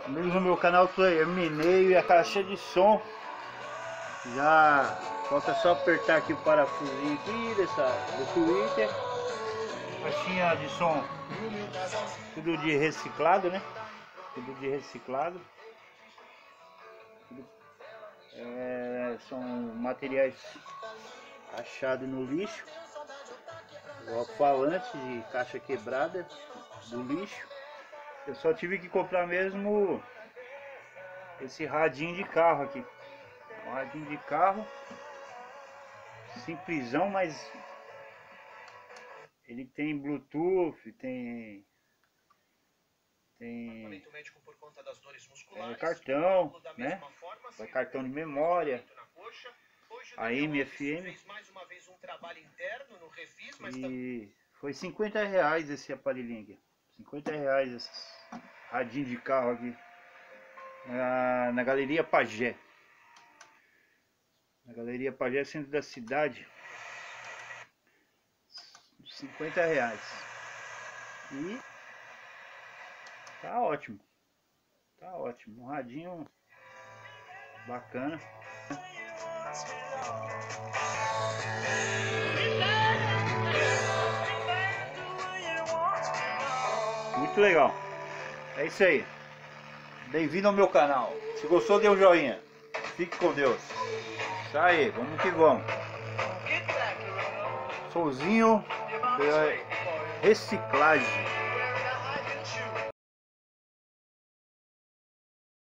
Amigos do meu canal, terminei a caixa de som. Já falta só apertar aqui o parafusinho aqui do Twitter. Caixinha de som, tudo de reciclado, né? Tudo de reciclado. São materiais achados no lixo. O alto-falante de caixa quebrada do lixo. Eu só tive que comprar mesmo esse radinho de carro aqui. Um radinho de carro simplesão, mas ele tem Bluetooth, tem cartão, né? Vai cartão de memória, AM, FM. E foi R$50 esse aparelhinho aqui. R$50 esse radinho de carro aqui na Galeria Pajé. Na Galeria Pajé, centro da cidade. R$50. E tá ótimo. Tá ótimo. Um radinho bacana. Muito legal. É isso aí. Bem-vindo ao meu canal. Se gostou, dê um joinha. Fique com Deus. Isso aí, vamos que vamos. Solzinho de reciclagem.